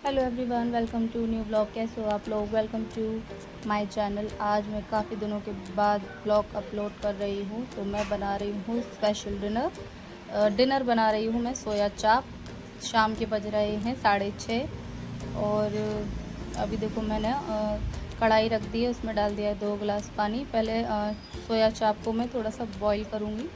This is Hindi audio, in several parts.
Hello everyone, welcome to new blog. कैसे हो आप लोग? Welcome to my channel. आज मैं काफ़ी दिनों के बाद ब्लॉग अपलोड कर रही हूँ, तो मैं बना रही हूँ स्पेशल डिनर बना रही हूँ मैं सोया चाप। शाम के बज रहे हैं 6:30 और अभी देखो मैंने कढ़ाई रख दी है, उसमें डाल दिया है 2 गिलास पानी। पहले सोया चाप को मैं थोड़ा सा बॉईल करूँगी।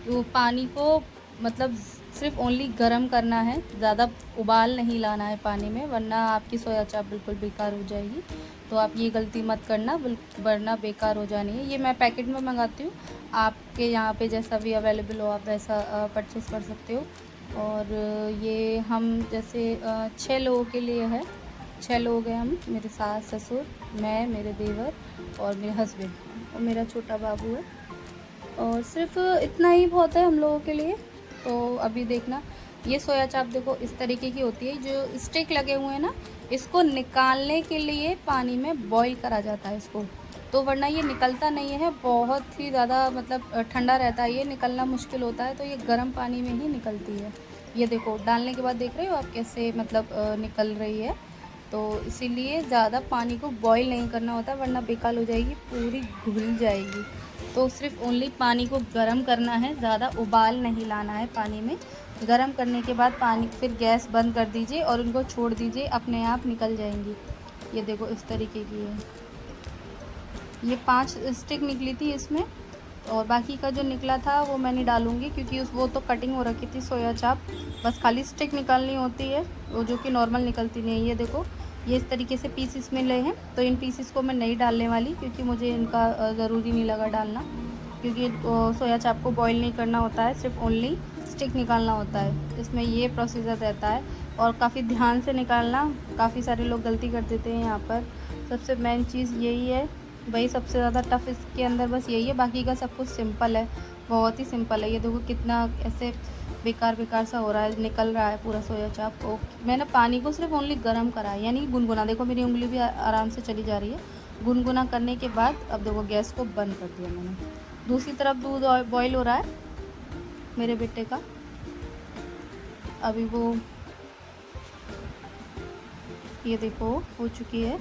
तो पानी को मतलब सिर्फ ओनली गरम करना है, ज़्यादा उबाल नहीं लाना है पानी में, वरना आपकी सोया चाप बिल्कुल बेकार हो जाएगी। तो आप ये गलती मत करना, वरना बेकार हो जानी है। ये मैं पैकेट में मंगाती हूँ, आपके यहाँ पे जैसा भी अवेलेबल हो आप वैसा परचेज़ कर सकते हो। और ये हम जैसे 6 लोगों के लिए है। 6 लोग हैं हम, मेरे सास ससुर, मैं, मेरे देवर और मेरे हस्बैंड और मेरा छोटा बाबू है। और सिर्फ इतना ही बहुत है हम लोगों के लिए। तो अभी देखना, ये सोया चाप देखो इस तरीके की होती है। जो स्टिक लगे हुए हैं ना, इसको निकालने के लिए पानी में बॉईल करा जाता है इसको, तो वरना ये निकलता नहीं है। बहुत ही ज़्यादा मतलब ठंडा रहता है, ये निकलना मुश्किल होता है, तो ये गर्म पानी में ही निकलती है। ये देखो डालने के बाद देख रहे हो आप कैसे मतलब निकल रही है। तो इसीलिए ज़्यादा पानी को बॉईल नहीं करना होता, वरना बेकार हो जाएगी, पूरी घुल जाएगी। तो सिर्फ ओनली पानी को गर्म करना है, ज़्यादा उबाल नहीं लाना है पानी में। गर्म करने के बाद पानी फिर गैस बंद कर दीजिए और उनको छोड़ दीजिए, अपने आप निकल जाएंगी। ये देखो इस तरीके की है। ये 5 स्टिक निकली थी इसमें, और बाकी का जो निकला था वो मैं नहीं डालूँगी, क्योंकि वो तो कटिंग हो रखी थी सोया चाप। बस खाली स्टिक निकालनी होती है, वो जो कि नॉर्मल निकलती नहीं है। ये देखो ये इस तरीके से पीसेस मिले हैं, तो इन पीसेस को मैं नहीं डालने वाली, क्योंकि मुझे इनका ज़रूरी नहीं लगा डालना। क्योंकि सोया चाप को बॉईल नहीं करना होता है, सिर्फ ओनली स्टिक निकालना होता है। इसमें ये प्रोसीजर रहता है और काफ़ी ध्यान से निकालना। काफ़ी सारे लोग गलती कर देते हैं यहाँ पर। सबसे मेन चीज़ यही है, वही सबसे ज़्यादा टफ इसके अंदर बस यही है, बाकी का सब कुछ सिंपल है, बहुत ही सिंपल है। ये देखो कितना ऐसे बेकार बेकार सा हो रहा है, निकल रहा है पूरा सोया चाप को। मैंने पानी को सिर्फ ओनली गर्म करा है, यानी गुनगुना। देखो मेरी उंगली भी आराम से चली जा रही है। गुनगुना करने के बाद अब देखो गैस को बंद कर दिया मैंने। दूसरी तरफ दूध बॉईल हो रहा है मेरे बेटे का। अभी वो ये देखो हो चुकी है।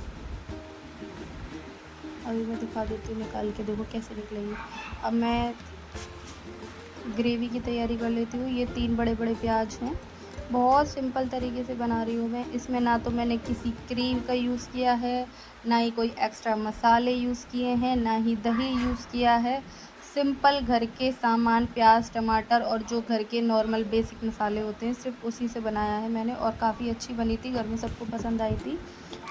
अभी मैं दिखा देती हूँ निकाल के, देखो कैसे निकलेगी। अब मैं ग्रेवी की तैयारी कर लेती हूँ। ये 3 बड़े बड़े प्याज हैं। बहुत सिंपल तरीके से बना रही हूँ मैं। इसमें ना तो मैंने किसी क्रीम का यूज़ किया है, ना ही कोई एक्स्ट्रा मसाले यूज़ किए हैं, ना ही दही यूज़ किया है। सिंपल घर के सामान, प्याज, टमाटर और जो घर के नॉर्मल बेसिक मसाले होते हैं, सिर्फ उसी से बनाया है मैंने, और काफ़ी अच्छी बनी थी, घर में सबको पसंद आई थी।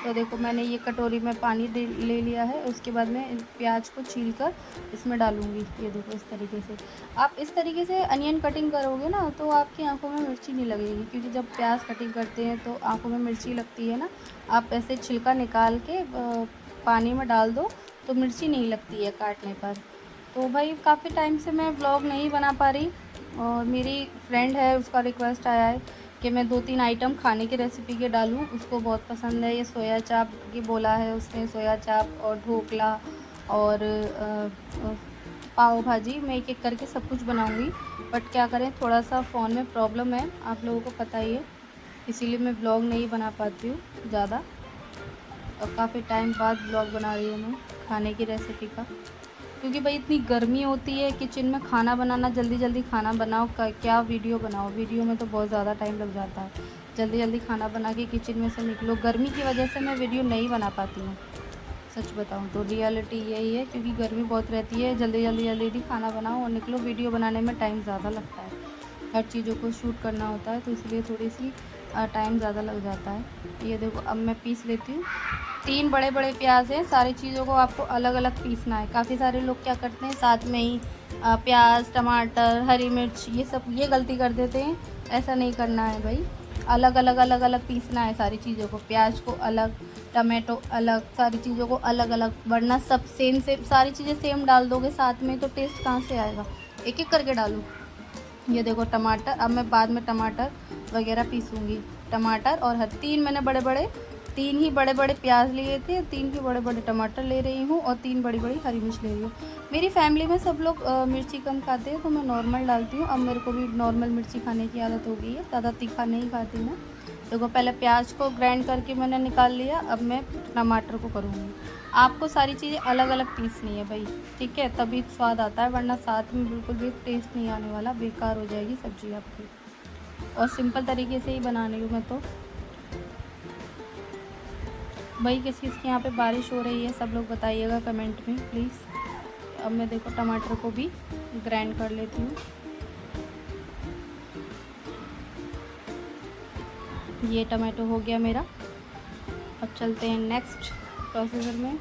तो देखो मैंने ये कटोरी में पानी ले लिया है। उसके बाद मैं प्याज को छील कर इसमें डालूँगी। ये देखो इस तरीके से। आप इस तरीके से अनियन कटिंग करोगे ना, तो आपकी आंखों में मिर्ची नहीं लगेगी, क्योंकि जब प्याज कटिंग करते हैं तो आंखों में मिर्ची लगती है ना। आप ऐसे छिलका निकाल के पानी में डाल दो तो मिर्ची नहीं लगती है काटने पर। तो भाई काफ़ी टाइम से मैं व्लॉग नहीं बना पा रही, और मेरी फ्रेंड है, उसका रिक्वेस्ट आया है कि मैं 2-3 आइटम खाने की रेसिपी के डालूं। उसको बहुत पसंद है ये सोया चाप की, बोला है उसने। सोया चाप और ढोकला और पाव भाजी, मैं एक एक करके सब कुछ बनाऊंगी। बट क्या करें, थोड़ा सा फ़ोन में प्रॉब्लम है, आप लोगों को पता ही है, इसीलिए मैं ब्लॉग नहीं बना पाती हूँ ज़्यादा। और काफ़ी टाइम बाद ब्लॉग बना रही हूँ मैं खाने की रेसिपी का, क्योंकि भाई इतनी गर्मी होती है किचन में, खाना बनाना, जल्दी जल्दी खाना बनाओ, क्या वीडियो बनाओ। वीडियो में तो बहुत ज़्यादा टाइम लग जाता है। जल्दी जल्दी खाना बना के किचन में से निकलो। गर्मी की वजह से मैं वीडियो नहीं बना पाती हूँ, सच बताऊँ तो रियलिटी यही है, क्योंकि गर्मी बहुत रहती है। जल्दी जल्दी जल्दी खाना बनाओ और निकलो। वीडियो बनाने में टाइम ज़्यादा लगता है, हर चीज़ों को शूट करना होता है, तो इसलिए थोड़ी सी टाइम ज़्यादा लग जाता है। ये देखो अब मैं पीस लेती हूँ। 3 बड़े बड़े प्याज हैं। सारी चीज़ों को आपको अलग अलग पीसना है। काफ़ी सारे लोग क्या करते हैं, साथ में ही प्याज, टमाटर, हरी मिर्च, ये गलती कर देते हैं। ऐसा नहीं करना है भाई, अलग अलग अलग अलग पीसना है सारी चीज़ों को। प्याज को अलग, टमाटो अलग, सारी चीज़ों को अलग अलग, वरना सब सेम सेम सारी चीज़ें सेम डाल दोगे साथ में, तो टेस्ट कहाँ से आएगा। एक एक करके डालो। ये देखो टमाटर, अब मैं बाद में टमाटर वगैरह पीसूँगी। टमाटर और 3 मैंने बड़े बड़े, 3 ही बड़े बड़े प्याज लिए थे, 3 ही बड़े बड़े टमाटर ले रही हूँ, और 3 बड़ी बड़ी हरी मिर्च ले रही हूँ। मेरी फैमिली में सब लोग मिर्ची कम खाते हैं, तो मैं नॉर्मल डालती हूँ। अब मेरे को भी नॉर्मल मिर्ची खाने की आदत हो गई है, ज़्यादा तीखा नहीं खाती मैं। देखो पहले प्याज को ग्राइंड करके मैंने निकाल लिया, अब मैं टमाटर को करूँगी। आपको सारी चीज़ें अलग अलग पीसनी है भाई, ठीक है, तभी स्वाद आता है, वरना साथ में बिल्कुल भी टेस्ट नहीं आने वाला, बेकार हो जाएगी सब्ज़ी आपकी। और सिंपल तरीके से ही बनानी हूँ मैं तो। भाई किस किस के यहाँ पे बारिश हो रही है सब लोग बताइएगा कमेंट में प्लीज़। अब मैं देखो टमाटर को भी ग्राइंड कर लेती हूँ। ये टमाटो हो गया मेरा। अब चलते हैं नेक्स्ट प्रोसीजर में।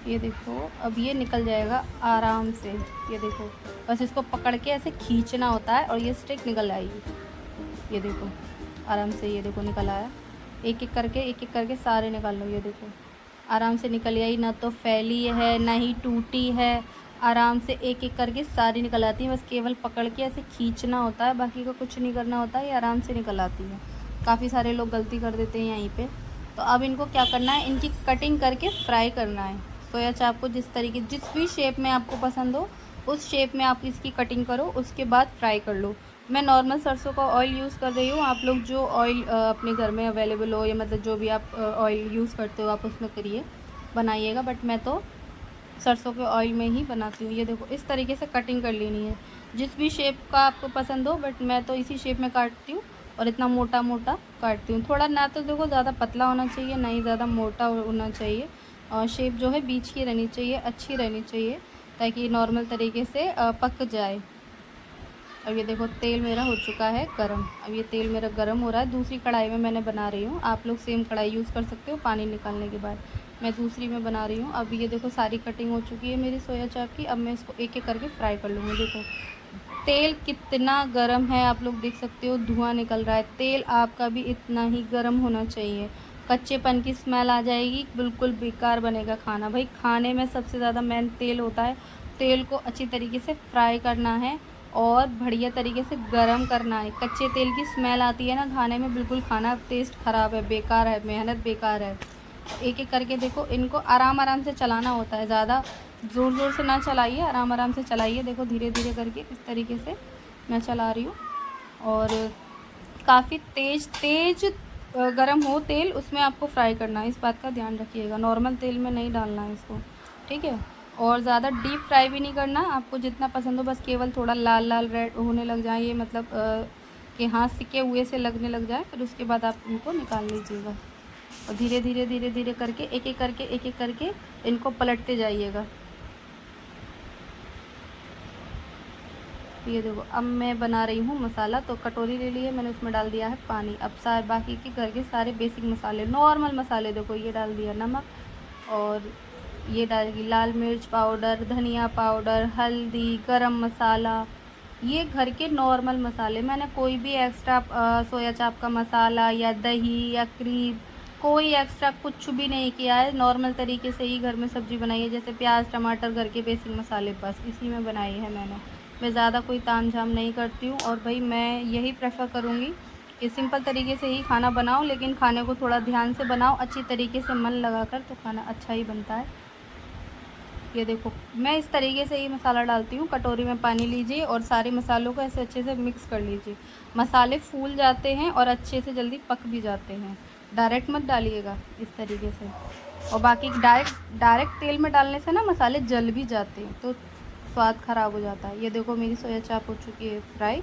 ये देखो अब ये निकल जाएगा आराम से, ये देखो बस इसको पकड़ के ऐसे खींचना होता है और ये स्टिक निकल आएगी। ये देखो आराम से, ये देखो निकल आया। एक एक करके सारे निकाल लो। ये देखो आराम से निकल आई, ना तो फैली है ना ही टूटी है, आराम से एक एक करके सारी निकल आती है। बस केवल पकड़ के ऐसे खींचना होता है, बाकी का कुछ नहीं करना होता है, ये आराम से निकल आती है। काफ़ी सारे लोग गलती कर देते हैं यहीं पे। तो अब इनको क्या करना है, इनकी कटिंग करके फ्राई करना है। सोया चाप को जिस भी शेप में आपको पसंद हो उस शेप में आप इसकी कटिंग करो, उसके बाद फ्राई कर लो। मैं नॉर्मल सरसों का ऑयल यूज़ कर रही हूँ। आप लोग जो ऑयल अपने घर में अवेलेबल हो, या मतलब जो भी आप ऑयल यूज़ करते हो आप उसमें करिए, बनाइएगा, बट मैं तो सरसों के ऑयल में ही बनाती हूँ। ये देखो इस तरीके से कटिंग कर लेनी है, जिस भी शेप का आपको पसंद हो, बट मैं तो इसी शेप में काटती हूँ और इतना मोटा मोटा काटती हूँ। थोड़ा ना तो देखो ज़्यादा पतला होना चाहिए, ना ही ज़्यादा मोटा होना चाहिए, और शेप जो है बीच की रहनी चाहिए, अच्छी रहनी चाहिए, ताकि नॉर्मल तरीके से पक जाए। अब ये देखो तेल मेरा हो चुका है गरम। अब ये तेल मेरा गरम हो रहा है, दूसरी कढ़ाई में मैंने बना रही हूँ। आप लोग सेम कढ़ाई यूज़ कर सकते हो पानी निकालने के बाद, मैं दूसरी में बना रही हूँ। अब ये देखो सारी कटिंग हो चुकी है मेरी सोया चाप की। अब मैं इसको एक एक करके फ्राई कर लूँगी। देखो तेल कितना गर्म है, आप लोग देख सकते हो, धुआं निकल रहा है। तेल आपका भी इतना ही गर्म होना चाहिए, कच्चेपन की स्मेल आ जाएगी, बिल्कुल बेकार बनेगा खाना। भाई खाने में सबसे ज़्यादा मेन तेल होता है, तेल को अच्छी तरीके से फ्राई करना है और बढ़िया तरीके से गरम करना है। कच्चे तेल की स्मेल आती है ना खाने में, बिल्कुल खाना टेस्ट ख़राब है, बेकार है, मेहनत बेकार है। एक एक करके देखो, इनको आराम आराम से चलाना होता है, ज़्यादा ज़ोर ज़ोर से ना चलाइए, आराम आराम से चलाइए। देखो धीरे धीरे करके इस तरीके से मैं चला रही हूँ। और काफ़ी तेज़ गरम हो तेल, उसमें आपको फ्राई करना है, इस बात का ध्यान रखिएगा। नॉर्मल तेल में नहीं डालना है इसको, ठीक है। और ज़्यादा डीप फ्राई भी नहीं करना, आपको जितना पसंद हो, बस केवल थोड़ा लाल लाल रेड होने लग जाए, ये मतलब कि हाथ सिके हुए से लगने लग जाए, फिर उसके बाद आप इनको निकाल लीजिएगा। और धीरे धीरे करके एक एक करके इनको पलटते जाइएगा। ये देखो अब मैं बना रही हूँ मसाला। तो कटोरी ले ली है मैंने, उसमें डाल दिया है पानी। अब सारे बाकी के घर के सारे बेसिक मसाले, नॉर्मल मसाले, देखो ये डाल दिया नमक, और ये डालेगी लाल मिर्च पाउडर, धनिया पाउडर, हल्दी, गरम मसाला, ये घर के नॉर्मल मसाले। मैंने कोई भी एक्स्ट्रा सोया चाप का मसाला या दही या क्रीम, कोई एक्स्ट्रा कुछ भी नहीं किया है। नॉर्मल तरीके से ही घर में सब्ज़ी बनाई है, जैसे प्याज टमाटर, घर के बेसिक मसाले, बस इसी में बनाई है मैंने। मैं ज़्यादा कोई ताम झाम नहीं करती हूँ। और भाई मैं यही प्रेफर करूँगी कि सिंपल तरीके से ही खाना बनाओ, लेकिन खाने को थोड़ा ध्यान से बनाओ, अच्छी तरीके से मन लगाकर, तो खाना अच्छा ही बनता है। ये देखो मैं इस तरीके से ही मसाला डालती हूँ। कटोरी में पानी लीजिए और सारे मसालों को ऐसे अच्छे से मिक्स कर लीजिए। मसाले फूल जाते हैं और अच्छे से जल्दी पक भी जाते हैं। डायरेक्ट मत डालिएगा इस तरीके से, और बाकी डायरेक्ट तेल में डालने से ना मसाले जल भी जाते हैं, तो स्वाद ख़राब हो जाता है। ये देखो मेरी सोया चाप हो चुकी है फ्राई।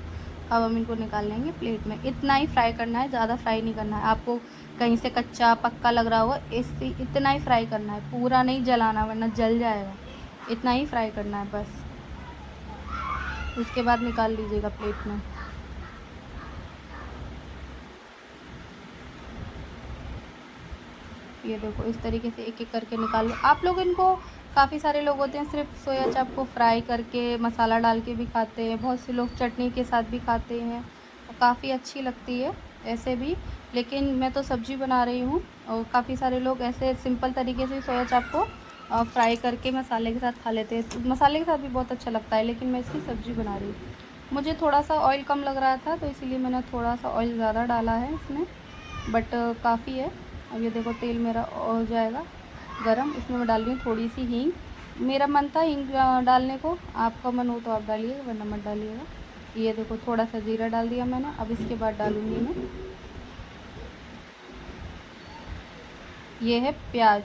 अब हम इनको निकाल लेंगे प्लेट में। इतना ही फ्राई करना है, ज़्यादा फ्राई नहीं करना है। आपको कहीं से कच्चा पक्का लग रहा होगा, इससे इतना ही फ्राई करना है, पूरा नहीं जलाना वरना जल जाएगा। इतना ही फ्राई करना है बस, उसके बाद निकाल लीजिएगा प्लेट में। ये देखो इस तरीके से एक एक करके निकाल लो। आप लोग इनको, काफ़ी सारे लोग होते हैं सिर्फ सोया चाप को फ्राई करके मसाला डाल के भी खाते हैं, बहुत से लोग चटनी के साथ भी खाते हैं, और काफ़ी अच्छी लगती है ऐसे भी। लेकिन मैं तो सब्ज़ी बना रही हूँ, और काफ़ी सारे लोग ऐसे सिंपल तरीके से सोया चाप को फ्राई करके मसाले के साथ खा लेते हैं। तो मसाले के साथ भी बहुत अच्छा लगता है, लेकिन मैं इसकी सब्ज़ी बना रही हूँ। मुझे थोड़ा सा ऑयल कम लग रहा था, तो इसीलिए मैंने थोड़ा सा ऑयल ज़्यादा डाला है इसमें, बट काफ़ी है। अब ये देखो तेल मेरा हो जाएगा गरम, इसमें मैं डाल रही हूँ थोड़ी सी हींग। मेरा मन था हींग डालने को, आपका मन हो तो आप डालिएगा, वरना मत डालिएगा। ये देखो थोड़ा सा जीरा डाल दिया मैंने। अब इसके बाद डालूँगी मैं, ये है प्याज,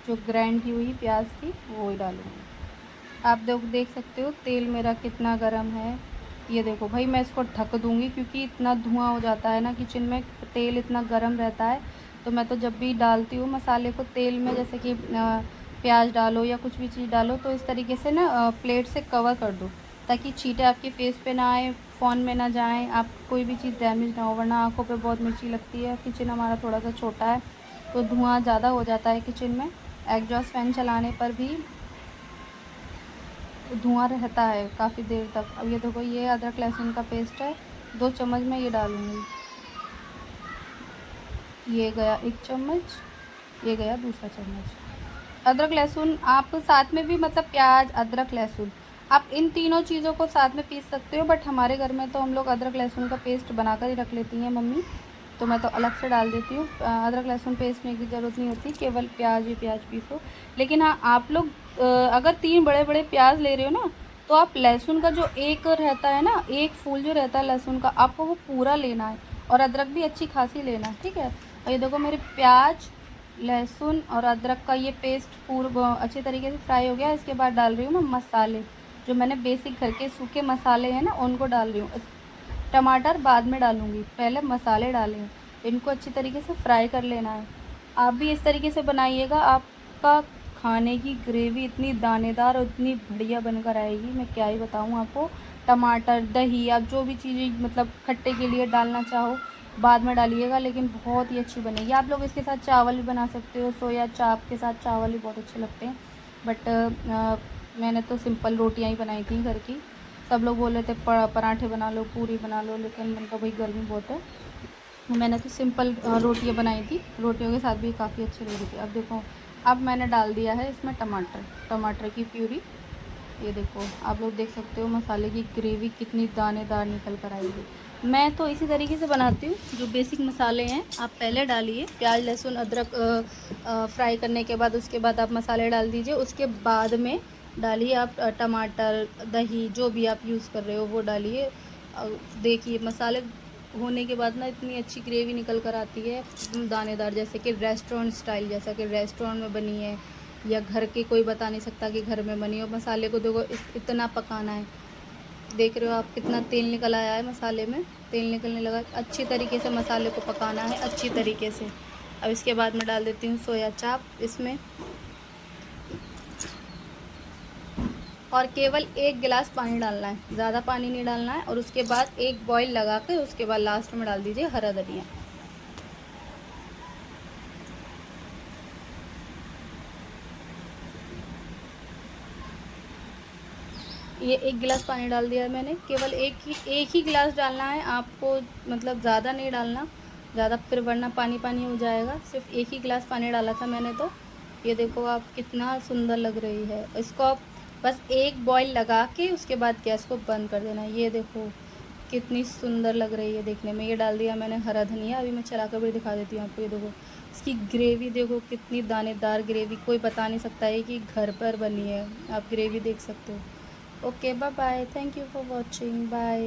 जो ग्राइंड की हुई प्याज थी वो ही डालूँगी। आप देख सकते हो तेल मेरा कितना गर्म है। ये देखो भाई, मैं इसको ढक दूँगी क्योंकि इतना धुआं हो जाता है ना किचन में, तेल इतना गर्म रहता है। तो मैं तो जब भी डालती हूँ मसाले को तेल में, जैसे कि प्याज डालो या कुछ भी चीज़ डालो, तो इस तरीके से ना प्लेट से कवर कर दो, ताकि छींटे आपके फेस पे ना आए, फ़ोन में ना जाएँ, आप कोई भी चीज़ डैमेज ना हो, वरना आँखों पे बहुत मिर्ची लगती है। किचन हमारा थोड़ा सा छोटा है तो धुआं ज़्यादा हो जाता है किचन में। एग्जॉस्ट फैन चलाने पर भी धुआं रहता है काफ़ी देर तक। अब ये देखो, ये अदरक लहसुन का पेस्ट है, 2 चम्मच मैं ये डालूँगी। ये गया 1 चम्मच, ये गया दूसरा चम्मच। अदरक लहसुन आप साथ में भी, मतलब प्याज अदरक लहसुन, आप इन तीनों चीज़ों को साथ में पीस सकते हो, बट हमारे घर में तो हम लोग अदरक लहसुन का पेस्ट बनाकर ही रख लेती हैं मम्मी, तो मैं तो अलग से डाल देती हूँ। अदरक लहसुन पेस्ट में की ज़रूरत नहीं होती, केवल प्याज ही प्याज पीसो। लेकिन हाँ, आप लोग अगर 3 बड़े बड़े प्याज ले रहे हो ना, तो आप लहसुन का जो एक रहता है ना, एक फूल जो रहता है लहसुन का, आपको वो पूरा लेना है, और अदरक भी अच्छी खासी लेना है, ठीक है। और ये देखो मेरे प्याज, लहसुन और अदरक का ये पेस्ट पूरा अच्छे तरीके से फ्राई हो गया। इसके बाद डाल रही हूँ मैं मसाले, जो मैंने बेसिक घर के सूखे मसाले हैं ना, उनको डाल रही हूँ। टमाटर बाद में डालूँगी, पहले मसाले डालें, इनको अच्छी तरीके से फ्राई कर लेना है। आप भी इस तरीके से बनाइएगा, आपका खाने की ग्रेवी इतनी दानेदार और इतनी बढ़िया बनकर आएगी, मैं क्या ही बताऊँ आपको। टमाटर, दही, आप जो भी चीज़ें मतलब खट्टे के लिए डालना चाहो बाद में डालिएगा, लेकिन बहुत ही अच्छी बनेगी। आप लोग इसके साथ चावल भी बना सकते हो, सोया चाप के साथ चावल भी बहुत अच्छे लगते हैं, बट मैंने तो सिंपल रोटियां ही बनाई थी घर की। सब लोग बोल रहे थे पराठे बना लो, पूरी बना लो, लेकिन मैंने कहा भाई गर्मी बहुत है, मैंने तो सिंपल रोटियां बनाई थी, रोटियों के साथ भी काफ़ी अच्छी लगी थी। अब देखो, अब मैंने डाल दिया है इसमें टमाटर, टमाटर की प्यूरी। ये देखो, आप लोग देख सकते हो मसाले की ग्रेवी कितनी दानेदार निकल कर आएगी। मैं तो इसी तरीके से बनाती हूँ, जो बेसिक मसाले हैं आप पहले डालिए, प्याज लहसुन अदरक फ्राई करने के बाद, उसके बाद आप मसाले डाल दीजिए, उसके बाद में डालिए आप टमाटर, दही, जो भी आप यूज़ कर रहे हो वो डालिए। देखिए मसाले होने के बाद ना इतनी अच्छी ग्रेवी निकल कर आती है, दानेदार, जैसे कि रेस्टोरेंट स्टाइल, जैसा कि रेस्टोरेंट में बनी है, या घर के कोई बता नहीं सकता कि घर में बनी हो। मसाले को देखो इतना पकाना है, देख रहे हो आप कितना तेल निकल आया है मसाले में, तेल निकलने लगा। अच्छी तरीके से मसाले को पकाना है, अच्छी तरीके से। अब इसके बाद मैं डाल देती हूँ सोया चाप इसमें, और केवल 1 गिलास पानी डालना है, ज़्यादा पानी नहीं डालना है। और उसके बाद एक बॉईल लगा के उसके बाद लास्ट में डाल दीजिए हरा धनिया। ये 1 गिलास पानी डाल दिया है मैंने, केवल एक ही गिलास डालना है आपको, मतलब ज़्यादा नहीं डालना, ज़्यादा फिर वरना पानी पानी हो जाएगा। सिर्फ 1 ही गिलास पानी डाला था मैंने तो। ये देखो आप कितना सुंदर लग रही है, इसको आप बस एक बॉईल लगा के उसके बाद गैस को बंद कर देना। ये देखो कितनी सुंदर लग रही है देखने में। ये डाल दिया मैंने हरा धनिया, अभी मैं चला कर भी दिखा देती हूँ आपको। ये देखो इसकी ग्रेवी देखो कितनी दानेदार ग्रेवी, कोई बता नहीं सकता है कि घर पर बनी है, आप ग्रेवी देख सकते हो। Okay, bye bye, thank you for watching, bye.